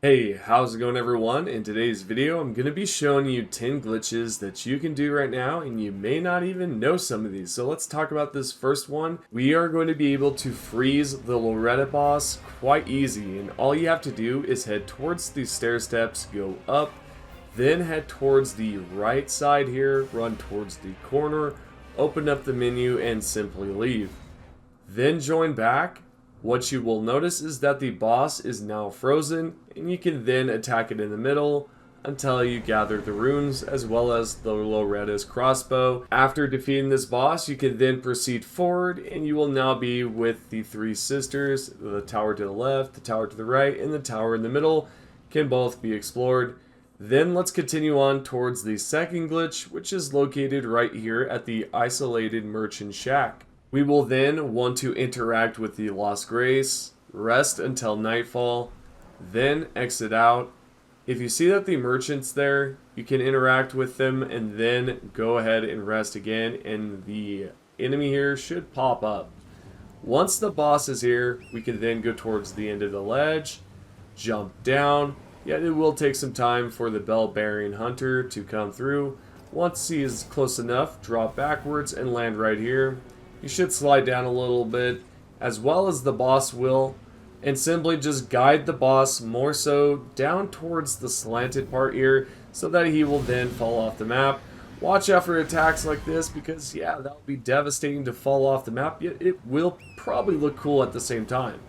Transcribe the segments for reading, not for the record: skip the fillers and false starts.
Hey, how's it going everyone? In today's video, I'm going to be showing you 10 glitches that you can do right now, and you may not even know some of these. So let's talk about this first one. We are going to be able to freeze the Loretta boss quite easy, and all you have to do is head towards the stair steps, go up, then head towards the right side here, run towards the corner, open up the menu, and simply leave. Then join back. What you will notice is that the boss is now frozen, and you can then attack it in the middle until you gather the runes as well as the Loretta's crossbow. After defeating this boss, you can then proceed forward, and you will now be with the three sisters. The tower to the left, the tower to the right, and the tower in the middle can both be explored. Then let's continue on towards the second glitch, which is located right here at the isolated merchant shack. We will then want to interact with the Lost Grace, rest until nightfall, then exit out. If you see that the merchant's there, you can interact with them and then go ahead and rest again, and the enemy here should pop up. Once the boss is here, we can then go towards the end of the ledge, jump down, yet it will take some time for the bell-bearing hunter to come through. Once he is close enough, drop backwards and land right here. You should slide down a little bit, as well as the boss will, and simply just guide the boss more so down towards the slanted part here, so that he will then fall off the map. Watch out for attacks like this, because yeah, that will be devastating to fall off the map, yet it will probably look cool at the same time.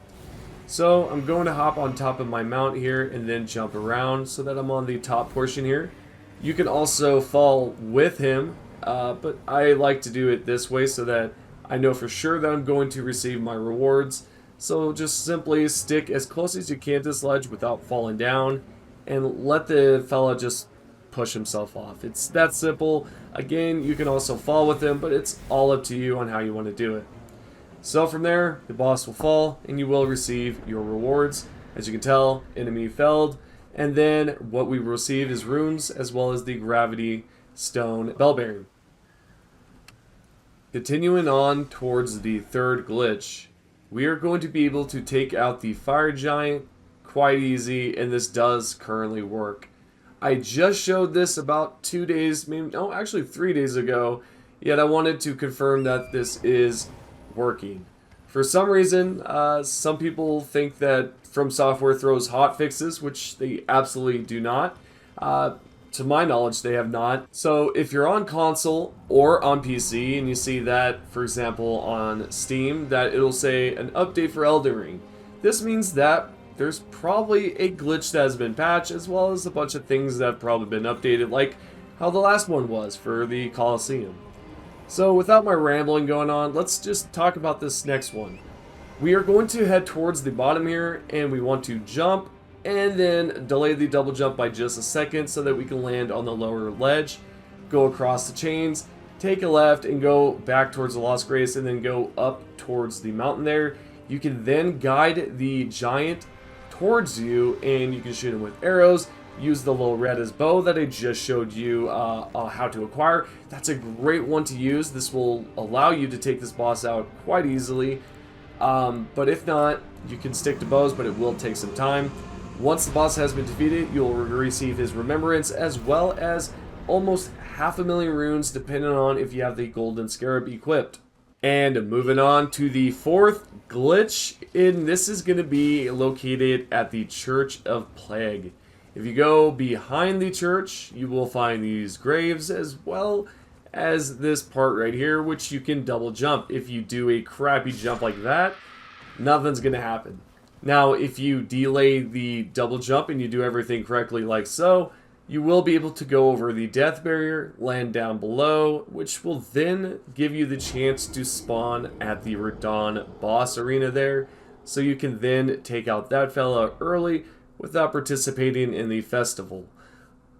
So I'm going to hop on top of my mount here, and then jump around so that I'm on the top portion here. You can also fall with him, but I like to do it this way so that I know for sure that I'm going to receive my rewards. So just simply stick as close as you can to this ledge without falling down, and let the fella just push himself off. It's that simple. Again, you can also fall with him, but it's all up to you on how you want to do it. So from there, the boss will fall, and you will receive your rewards. As you can tell, enemy felled, and then what we receive is runes as well as the gravity stone bell bearing. Continuing on towards the third glitch, we are going to be able to take out the fire giant quite easy, and this does currently work. I just showed this about 2 days, maybe, no, actually 3 days ago, yet I wanted to confirm that this is working. For some reason, some people think that From Software throws hot fixes, which they absolutely do not. To my knowledge, they have not. So if you're on console or on PC and you see that, for example, on Steam, that it'll say an update for Elden Ring, this means that there's probably a glitch that has been patched, as well as a bunch of things that have probably been updated, like how the last one was for the Colosseum. So without my rambling going on, let's just talk about this next one. We are going to head towards the bottom here, and we want to jump and then delay the double jump by just a second so that we can land on the lower ledge, go across the chains, take a left and go back towards the Lost Grace, and then go up towards the mountain there. You can then guide the giant towards you, and you can shoot him with arrows. Use the Loretta's bow that I just showed you how to acquire. That's a great one to use. This will allow you to take this boss out quite easily. But if not, you can stick to bows, but it will take some time. Once the boss has been defeated, you'll receive his remembrance, as well as almost 500,000 runes, depending on if you have the golden scarab equipped. And moving on to the fourth glitch, and this is going to be located at the Church of Plague. If you go behind the church, you will find these graves, as well as this part right here, which you can double jump. If you do a crappy jump like that, nothing's going to happen. Now, if you delay the double jump and you do everything correctly like so, you will be able to go over the death barrier, land down below, which will then give you the chance to spawn at the Radahn boss arena there, so you can then take out that fella early without participating in the festival.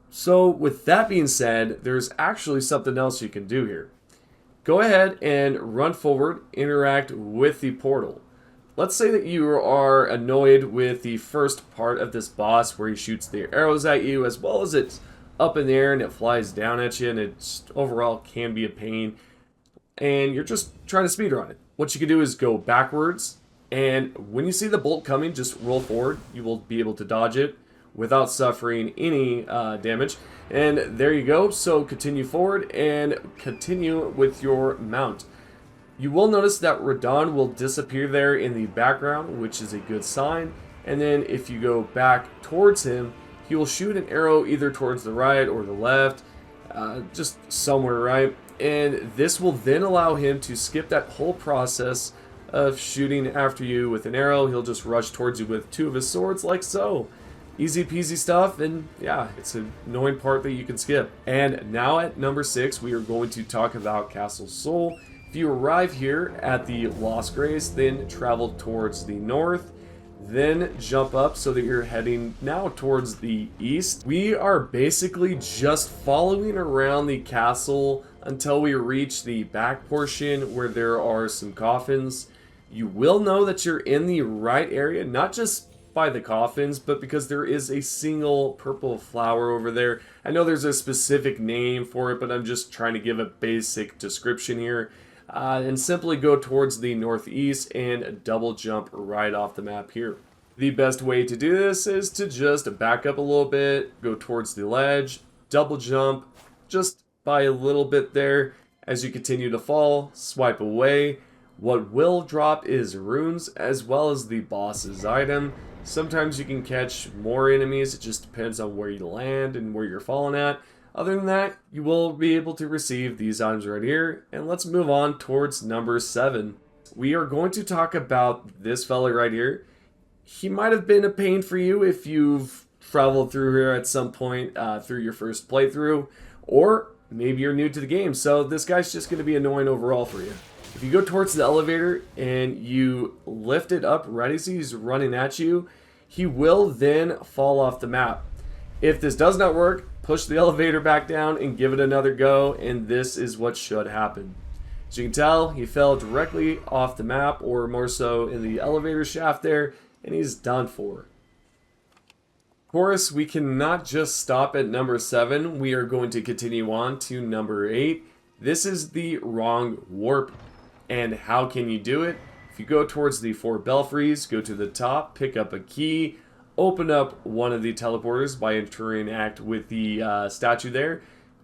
So with that being said, there's actually something else you can do here. Go ahead and run forward, interact with the portal. Let's say that you are annoyed with the first part of this boss where he shoots the arrows at you, as well as it's up in the air and it flies down at you, and it overall can be a pain, and you're just trying to speedrun it. What you can do is go backwards, and when you see the bolt coming, just roll forward. You will be able to dodge it. without suffering any damage. And there you go. So continue forward and continue with your mount. You will notice that Radahn will disappear there in the background, which is a good sign. And then if you go back towards him, he will shoot an arrow either towards the right or the left, just somewhere, right? And this will then allow him to skip that whole process of shooting after you with an arrow. He'll just rush towards you with two of his swords, like so. Easy peasy stuff, and yeah, it's an annoying part that you can skip. And now at number 6, we are going to talk about Castle Sol. If you arrive here at the Lost Grace, then travel towards the north, then jump up so that you're heading now towards the east. We are basically just following around the castle until we reach the back portion where there are some coffins. You will know that you're in the right area, not just by the coffins, but because there is a single purple flower over there. I know there's a specific name for it, but I'm just trying to give a basic description here. And simply go towards the northeast and double jump right off the map here. The best way to do this is to just back up a little bit, go towards the ledge, double jump just by a little bit there. As you continue to fall, swipe away. What will drop is runes as well as the boss's item. Sometimes you can catch more enemies, it just depends on where you land and where you're falling at. Other than that, you will be able to receive these items right here. And let's move on towards number 7. We are going to talk about this fella right here. He might have been a pain for you if you've traveled through here at some point through your first playthrough, or maybe you're new to the game, so this guy's just going to be annoying overall for you. If you go towards the elevator and you lift it up right as he's running at you, he will then fall off the map. If this does not work, push the elevator back down and give it another go, and this is what should happen. As you can tell, he fell directly off the map, or more so in the elevator shaft there, and he's done for. Of course, we cannot just stop at number 7. We are going to continue on to number 8. This is the wrong warp. And how can you do it? If you go towards the 4 belfries, go to the top, pick up a key, open up one of the teleporters by interact with the statue there.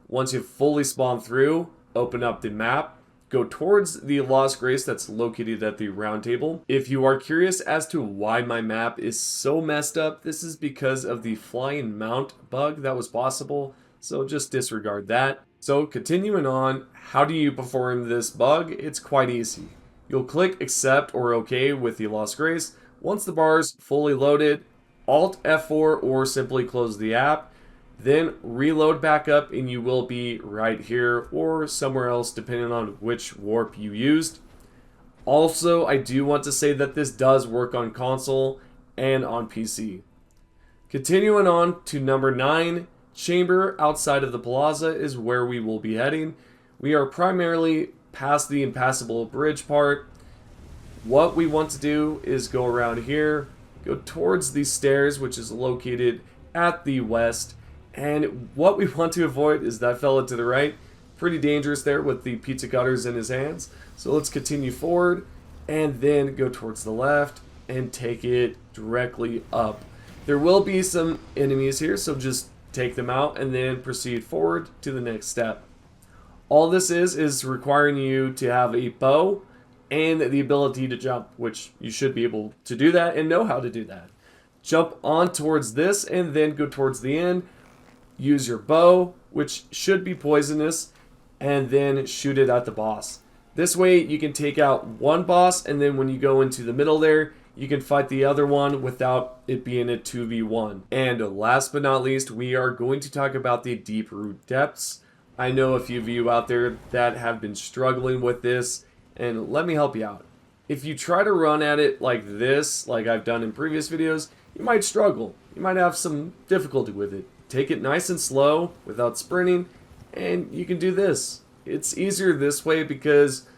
Once you've fully spawned through, open up the map, go towards the Lost Grace that's located at the round table. If you are curious as to why my map is so messed up, this is because of the flying mount bug that was possible, so just disregard that. So continuing on, how do you perform this bug? It's quite easy. You'll click accept or OK with the Lost Grace. Once the bar is fully loaded, Alt F4 or simply close the app, then reload back up and you will be right here or somewhere else depending on which warp you used. Also, I do want to say that this does work on console and on PC. Continuing on to number 9, chamber outside of the plaza is where we will be heading. We are primarily past the Impassable Bridge part. What we want to do is go around here, go towards the stairs, which is located at the west. And what we want to avoid is that fella to the right. Pretty dangerous there with the pizza cutters in his hands. So let's continue forward and then go towards the left and take it directly up. There will be some enemies here, so just take them out and then proceed forward to the next step. All this is requiring you to have a bow and the ability to jump, which you should be able to do that and know how to do that. Jump on towards this and then go towards the end. Use your bow, which should be poisonous, and then shoot it at the boss. This way you can take out one boss, and then when you go into the middle there, you can fight the other one without it being a 2v1. And last but not least, we are going to talk about the Deeproot Depths. I know a few of you out there that have been struggling with this, and let me help you out. If you try to run at it like this, like I've done in previous videos, you might struggle. You might have some difficulty with it. Take it nice and slow without sprinting, and you can do this. It's easier this way because,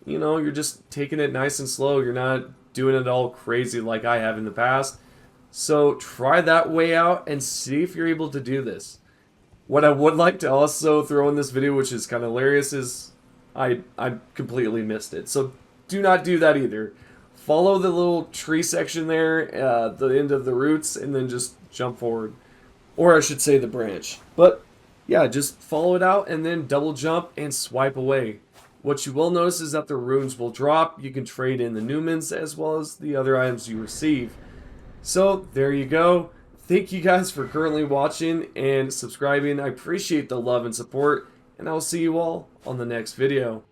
you know, you're just taking it nice and slow. You're not doing it all crazy like I have in the past. So try that way out and see if you're able to do this. What I would like to also throw in this video, which is kind of hilarious, is I completely missed it. So do not do that either. follow the little tree section there, the end of the roots, and then just jump forward. Or I should say the branch. But yeah, just follow it out and then double jump and swipe away. What you will notice is that the runes will drop. You can trade in the Numens as well as the other items you receive. So there you go. Thank you guys for currently watching and subscribing. I appreciate the love and support, and I'll see you all on the next video.